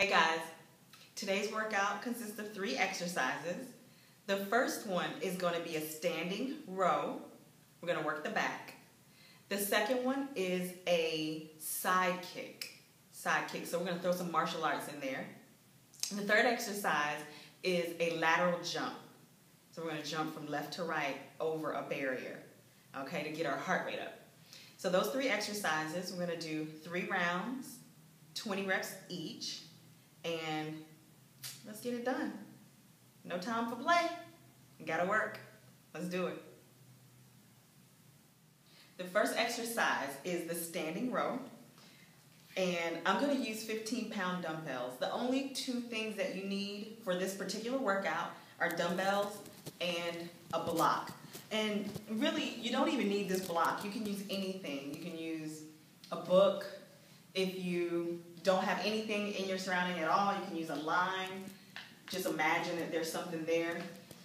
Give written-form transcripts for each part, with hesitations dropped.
Hey guys, today's workout consists of 3 exercises. The first one is going to be a standing row. We're going to work the back. The second one is a side kick. So we're going to throw some martial arts in there. And the third exercise is a lateral jump. So we're going to jump from left to right over a barrier, okay, to get our heart rate up. So those 3 exercises, we're going to do 3 rounds, 20 reps each. And let's get it done. No time for play. Gotta work. Let's do it. The first exercise is the standing row. And I'm going to use 15-pound dumbbells. The only 2 things that you need for this particular workout are dumbbells and a block. And really, you don't even need this block. You can use anything. You can use a book. If you don't have anything in your surrounding at all, you can use a line. Just imagine that there's something there.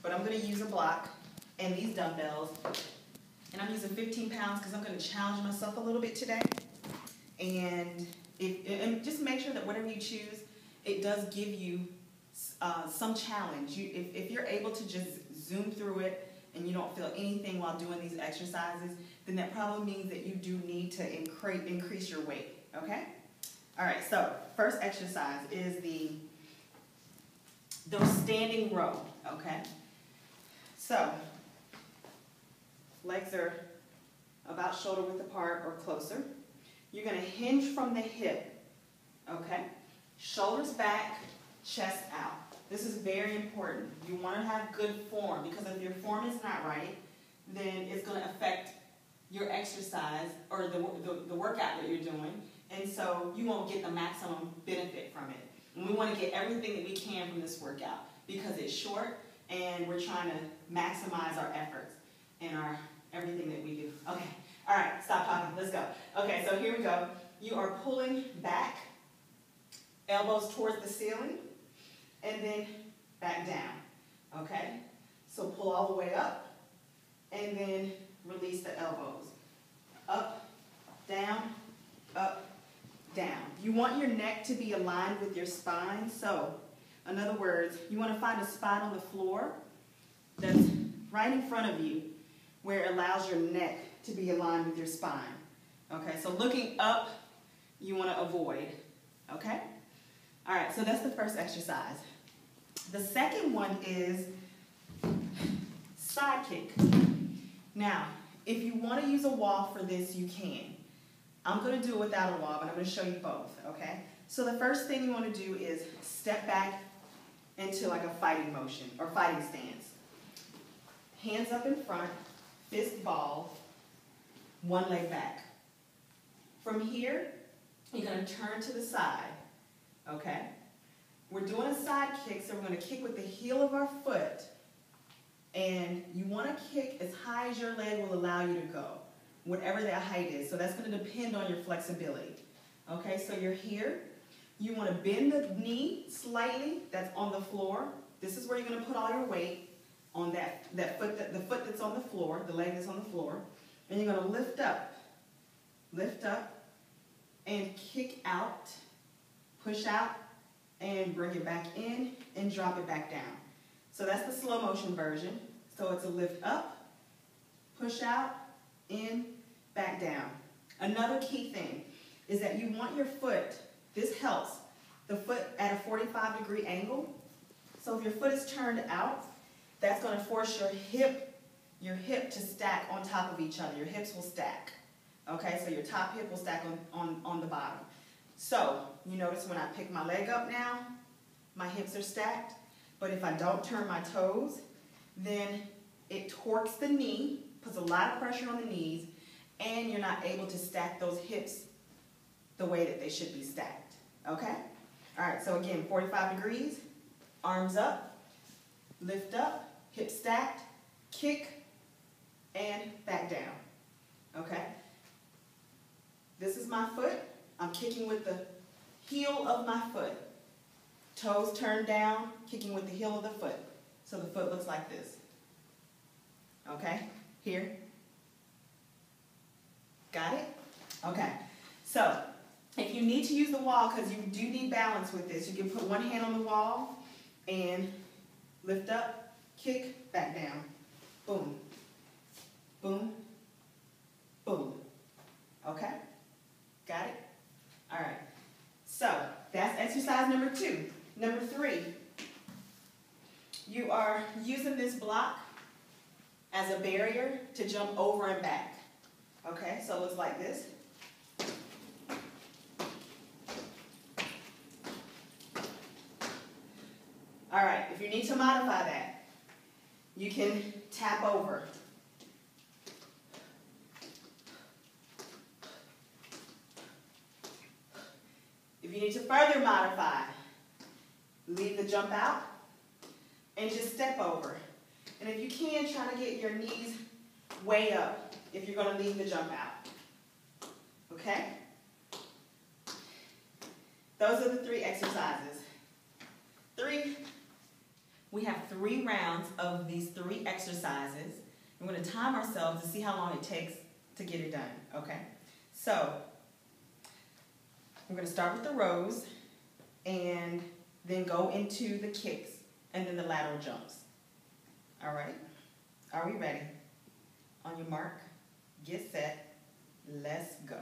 But I'm going to use a block and these dumbbells. And I'm using 15 pounds because I'm going to challenge myself a little bit today. And just make sure that whatever you choose, it does give you some challenge. If you're able to just zoom through it and you don't feel anything while doing these exercises, then that probably means that you do need to increase your weight. Okay? All right, so first exercise is the standing row, okay? So, legs are about shoulder width apart or closer. You're going to hinge from the hip, okay? Shoulders back, chest out. This is very important. You want to have good form, because if your form is not right, then it's going to affect your exercise or the workout that you're doing. And so you won't get the maximum benefit from it. And we want to get everything that we can from this workout because it's short and we're trying to maximize our efforts and everything that we do. Okay, all right, stop talking, let's go. Okay, so here we go. You are pulling back, elbows towards the ceiling, and then back down, okay? So pull all the way up, and then release the elbows. Up, down, up, down. You want your neck to be aligned with your spine. So, in other words, you want to find a spot on the floor that's right in front of you where it allows your neck to be aligned with your spine. Okay, so looking up, you want to avoid. Okay? All right, so that's the first exercise. The second one is side kick. Now, if you want to use a wall for this, you can. I'm going to do it without a wall, but I'm going to show you both, okay? So the first thing you want to do is step back into like a fighting motion or fighting stance. Hands up in front, fist ball, one leg back. From here, you're going to turn to the side, okay? We're doing a side kick, so we're going to kick with the heel of our foot, and you want to kick as high as your leg will allow you to go, whatever that height is. So that's going to depend on your flexibility. Okay, so you're here. You want to bend the knee slightly. That's on the floor. This is where you're going to put all your weight on that foot, the foot that's on the floor, the leg that's on the floor. And you're going to lift up, and kick out, push out, and bring it back in and drop it back down. So that's the slow motion version. So it's a lift up, push out, in, back down. Another key thing is that you want your foot, this helps, the foot at a 45-degree angle. So if your foot is turned out, that's going to force your hip to stack on top of each other. Your hips will stack. Okay, so your top hip will stack on the bottom. So you notice when I pick my leg up now, my hips are stacked. But if I don't turn my toes, then it torques the knee, puts a lot of pressure on the knees, and you're not able to stack those hips the way that they should be stacked. Okay? All right, so again, 45 degrees, arms up, lift up, hips stacked, kick, and back down. Okay? This is my foot. I'm kicking with the heel of my foot. Toes turned down, kicking with the heel of the foot. So the foot looks like this. Okay? Here. Got it? Okay. So If you need to use the wall, because you do need balance with this, you can put one hand on the wall and lift up, kick, back down. Boom, boom, boom. Okay? Got it? All right. So that's exercise number 2. Number 3, you are using this block as a barrier to jump over and back. Okay, so it looks like this. All right, if you need to modify that, you can tap over. If you need to further modify, leave the jump out and just step over. And if you can, try to get your knees way up if you're going to leave the jump out. Okay? Those are the 3 exercises. 3. We have 3 rounds of these 3 exercises. We're going to time ourselves to see how long it takes to get it done. Okay? So, we're going to start with the rows and then go into the kicks and then the lateral jumps. All right? Are we ready? On your mark, get set, let's go.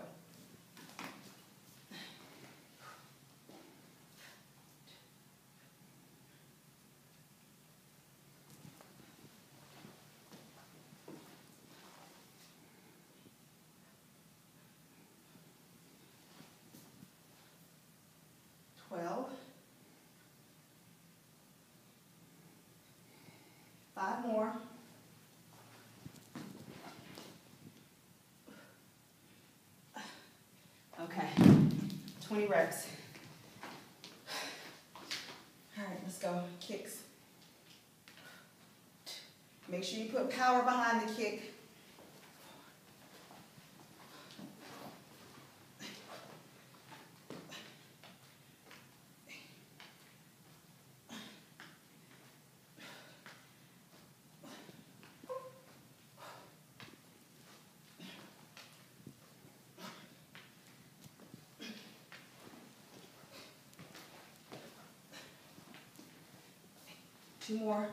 Five more. Okay, 20 reps. All right, let's go. Kicks. Make sure you put power behind the kick. Two more.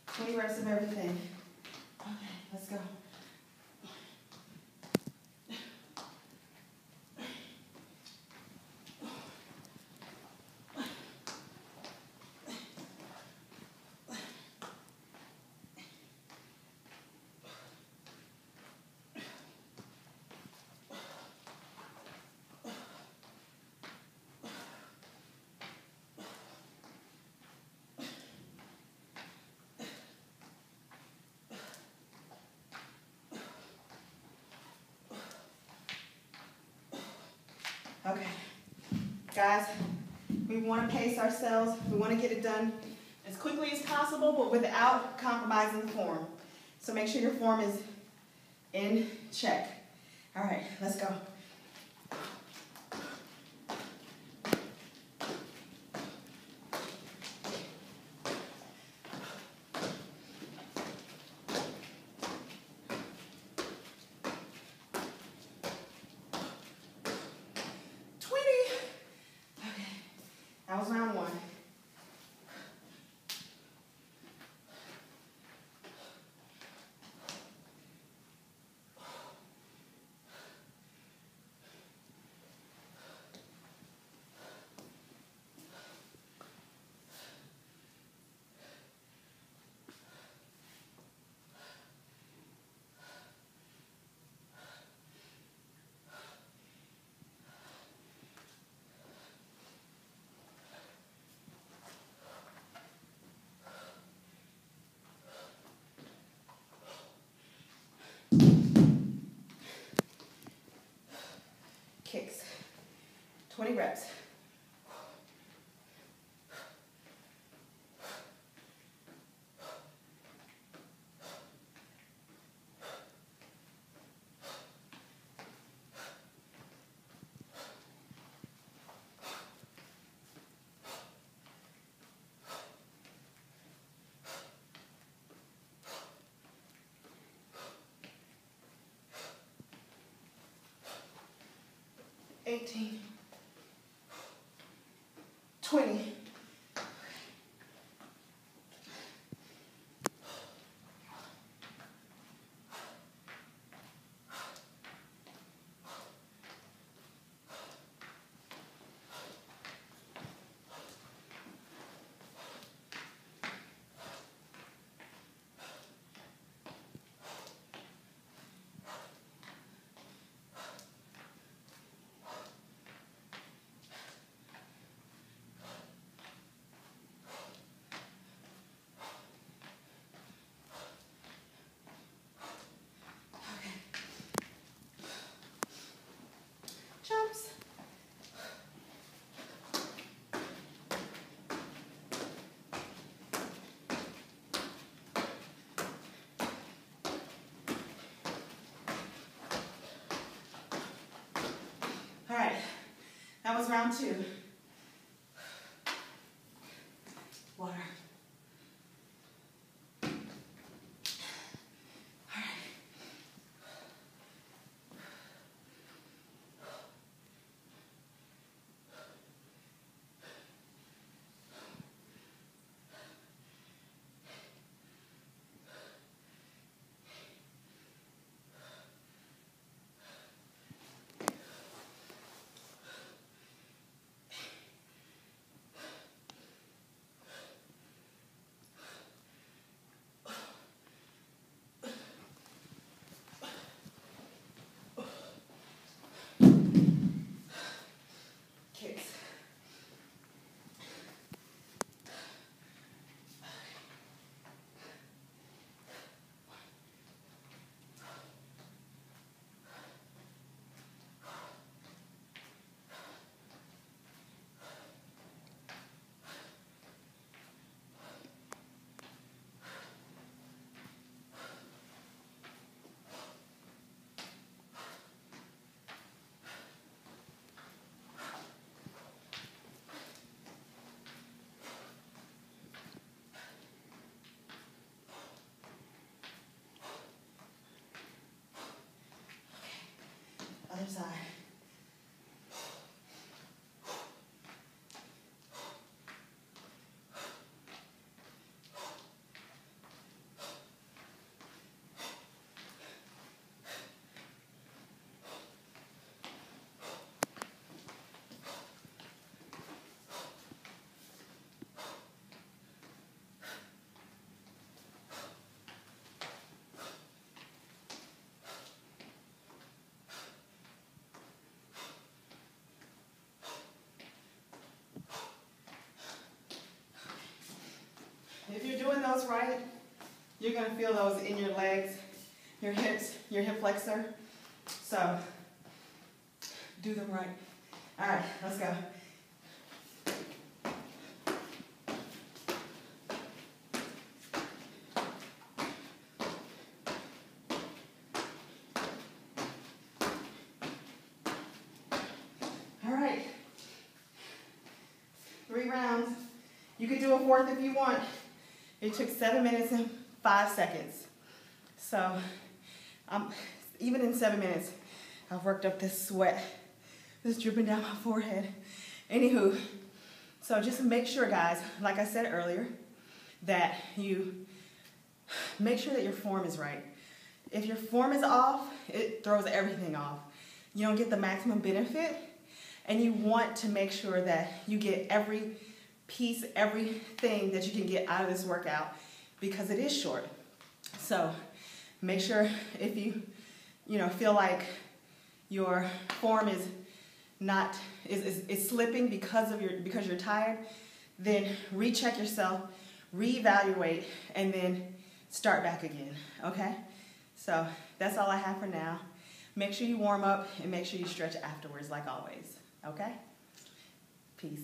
20 reps of everything. Okay, let's go. Okay, guys, we want to pace ourselves. We want to get it done as quickly as possible, but without compromising the form. So make sure your form is in check. All right, let's go. That was round 1. Kicks. 20 reps. 18, 20. Jumps. All right, that was round 2. Water. Kicks. Other side. If you're doing those right, you're going to feel those in your legs, your hips, your hip flexor. So do them right. All right, let's go. All right. 3 rounds. You could do a 4th if you want. It took 7 minutes and 5 seconds. So even in 7 minutes, I've worked up this sweat. This dripping down my forehead. Anywho, so just make sure, guys, like I said earlier, that you make sure that your form is right. If your form is off, it throws everything off. You don't get the maximum benefit, and you want to make sure that you get every piece, everything that you can get out of this workout, because it is short. So make sure if you feel like your form is slipping because you're tired, then recheck yourself, reevaluate, and then start back again. Okay? So that's all I have for now. Make sure you warm up and make sure you stretch afterwards, like always. Okay? Peace.